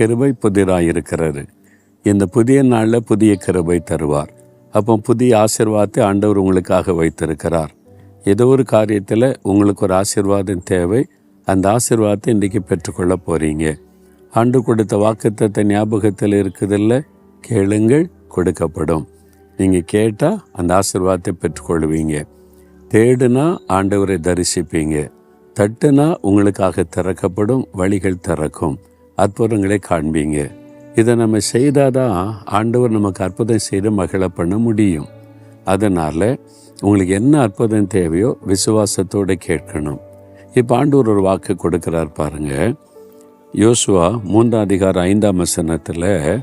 கிருபை புதிராக இருக்கிறது. இந்த புதிய நாளில் புதிய கிருபை தருவார். அப்போ புதிய ஆசீர்வாதத்தை ஆண்டவர் உங்களுக்காக வைத்திருக்கிறார். ஏதோ ஒரு காரியத்தில் உங்களுக்கு ஒரு ஆசீர்வாதம் தேவை. அந்த ஆசீர்வாதத்தை இன்றைக்கி பெற்றுக்கொள்ள போகிறீங்க. ஆண்டு கொடுத்த வாக்குத்தத்த ஞாபகத்தில் இருக்குதில்ல, கேளுங்கள் கொடுக்கப்படும். நீங்கள் கேட்டால் அந்த ஆசீர்வாதத்தை பெற்றுக்கொள்வீங்க. தேடுனா ஆண்டவரை தரிசிப்பீங்க. தட்டுனா உங்களுக்காக திறக்கப்படும், வழிகள் திறக்கும், அற்புதங்களை காண்பீங்க. இதை நம்ம செய்தாதான் ஆண்டவர் நமக்கு அற்புதம் செய்து மகிழ பண்ண முடியும். அதனால் உங்களுக்கு என்ன அற்புதம் தேவையோ விசுவாசத்தோடு கேட்கணும். இப்போ ஆண்டவர் ஒரு வாக்கு கொடுக்குறார் பாருங்க. யோசுவா 3:5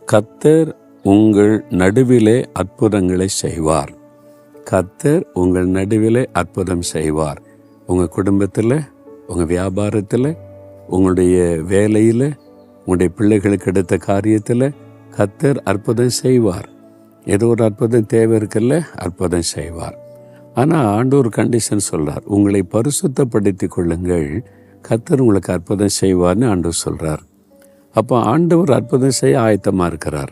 கர்த்தர் உங்கள் நடுவிலே அற்புதங்களை செய்வார். கர்த்தர் உங்கள் நடுவிலே அற்புதம் செய்வார். உங்கள் குடும்பத்தில், உங்கள் வியாபாரத்தில், உங்களுடைய வேலையில், உங்களுடைய பிள்ளைகளுக்கு எடுத்த காரியத்தில் கர்த்தர் அற்புதம் செய்வார். ஏதோ ஒரு அற்புதம் தேவை இருக்குல்ல, அற்புதம் செய்வார். ஆனால் ஆண்டவர் கண்டிஷன் சொல்கிறார், உங்களை பரிசுத்தப்படுத்தி கொள்ளுங்கள், கர்த்தர் உங்களுக்கு அற்புதம் செய்வார்னு ஆண்டவர் சொல்கிறார். அப்போ ஆண்டவர் அற்புதம் செய்ய ஆயத்தமாக இருக்கிறார்.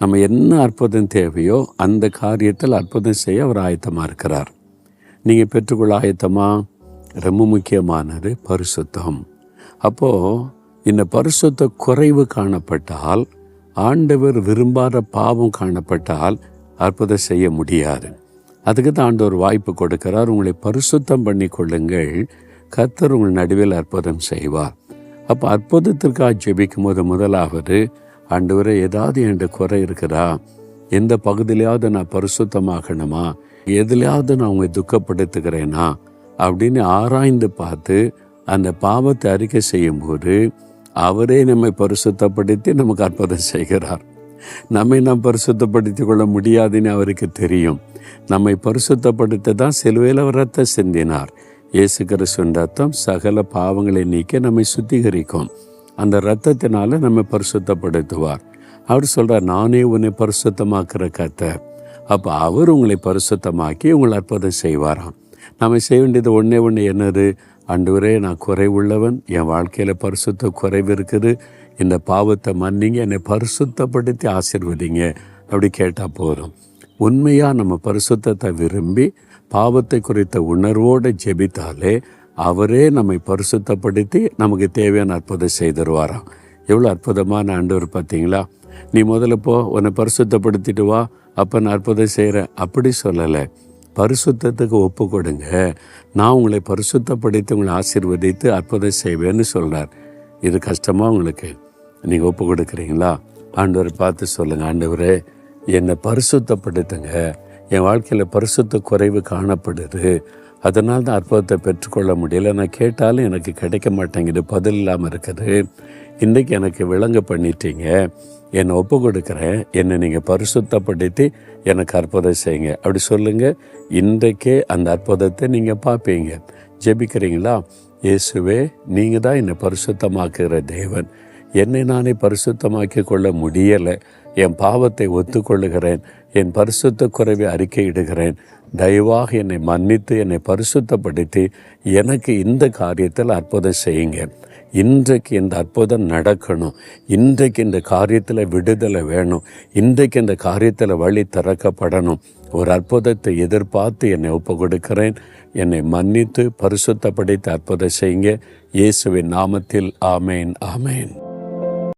நம்ம என்ன அற்புதம் தேவையோ அந்த காரியத்தில் அற்புதம் செய்ய அவர் ஆயத்தமாக இருக்கிறார். நீங்கள் பெற்றுக்கொள்ள ஆயத்தமாக? ரொம்ப முக்கியமானது பரிசுத்தம். அப்போது இந்த பரிசுத்த குறைவு காணப்பட்டால், ஆண்டவர் விரும்பாத பாவம் காணப்பட்டால் அற்புதம் செய்ய முடியாது. அதுக்கு தான் ஆண்டவர் வாய்ப்பு கொடுக்கிறார். உங்களை பரிசுத்தம் பண்ணி கொள்ளுங்கள், கர்த்தர் உங்கள் நடுவில் அற்புதம் செய்வார். அப்போ அற்புதத்திற்காக ஜெபிக்கும் போது முதலாவது, ஆண்டவரே ஏதாவது என்கிட்ட குறை இருக்குதா, எந்த பகுதியிலையாவது நான் பரிசுத்தமாகணுமா, எதுலையாவது நான் உங்களை துக்கப்படுத்துகிறேனா அப்படின்னு ஆராய்ந்து பார்த்து அந்த பாவத்தை அறிக்கை செய்யும்போது அவரே நம்மை பரிசுத்தப்படுத்தி நமக்கு அற்புதம் செய்கிறார். நம்மை நாம் பரிசுத்தப்படுத்தி கொள்ள முடியாதுன்னு அவருக்கு தெரியும். நம்மை பரிசுத்தப்படுத்த தான் சிலுவையில் அவர் ரத்தம் சிந்தினார். இயேசு கிறிஸ்துவின் ரத்தம் சகல பாவங்களை நீக்க நம்மை சுத்திகரிக்கும். அந்த இரத்தத்தினால நம்மை பரிசுத்தப்படுத்துவார். அவர் சொல்கிறார், நானே உன்னை பரிசுத்தமாக்குற கர்த்தர். அப்போ அவர் உங்களை பரிசுத்தமாக்கி உங்களை அற்புதம் செய்வாராம். நம்ம செய்ய வேண்டியது ஒன்றே என்னது? ஆண்டவரே, நான் குறைவுள்ளவன், என் வாழ்க்கையில் பரிசுத்த குறைவு இருக்குது, இந்த பாவத்தை மன்னிங்க, என்னை பரிசுத்தப்படுத்தி ஆசீர்வதிங்க அப்படி கேட்டால் போதும். உண்மையாக நம்ம பரிசுத்தத்தை விரும்பி பாவத்தை குறித்த உணர்வோடு ஜெபித்தாலே அவரே நம்மை பரிசுத்தப்படுத்தி நமக்கு தேவையான அற்புதம் செய்திருவாராம். எவ்வளோ அற்புதமான ஆண்டவர் பார்த்தீங்களா? நீ முதல்ல போ, உன்னை பரிசுத்தப்படுத்திட்டு வா, அப்போ நான் அற்புதம் செய்கிறேன் அப்படி சொல்லலை. பரிசுத்தத்துக்கு ஒப்பு கொடுங்க, நான் உங்களை பரிசுத்தப்படுத்தி உங்களை ஆசீர்வதித்து அற்புதம் செய்வேன்னு சொல்கிறார். இது கஷ்டமாக உங்களுக்கு? நீங்கள் ஒப்பு கொடுக்குறீங்களா? ஆண்டவரை பார்த்து சொல்லுங்கள், ஆண்டவரே என்னை பரிசுத்தப்படுத்துங்க, என் வாழ்க்கையில் பரிசுத்த குறைவு காணப்படுது, அதனால் தான் அற்புதத்தை பெற்றுக்கொள்ள முடியல, நான் கேட்டாலும் எனக்கு கிடைக்க மாட்டேங்குது, பதில் இல்லாமல் இருக்குது, இன்றைக்கி எனக்கு விளங்க பண்ணிட்டீங்க, என்னை ஒப்பு கொடுக்குறேன், என்னை நீங்கள் பரிசுத்தப்படுத்தி எனக்கு அற்புதம் செய்யுங்க அப்படி சொல்லுங்கள். இன்றைக்கே அந்த அற்புதத்தை நீங்கள் பார்ப்பீங்க. ஜெபிக்கிறீங்களா? இயேசுவே, நீங்கள் தான் என்னை பரிசுத்தமாக்குகிற தேவன், என்னை நானே பரிசுத்தமாக்கி கொள்ள முடியலை, என் பாவத்தை ஒத்துக்கொள்ளுகிறேன், என் பரிசுத்த குறைவை அறிக்கையிடுகிறேன், தயவாக என்னை மன்னித்து என்னை பரிசுத்தப்படுத்தி எனக்கு இந்த காரியத்தில் அற்புதம் செய்யுங்க. இன்றைக்கு இந்த அற்புதம் நடக்கணும், இன்றைக்கு இந்த காரியத்தில் விடுதலை வேணும், இன்றைக்கு இந்த காரியத்தில் வழி திறக்கப்படணும். ஒரு அற்புதத்தை எதிர்பார்த்து என்னை ஒப்பு கொடுக்கிறேன், என்னை மன்னித்து பரிசுத்தப்படுத்தி அற்புதம் செய்யுங்க. இயேசுவின் நாமத்தில் ஆமேன், ஆமேன்.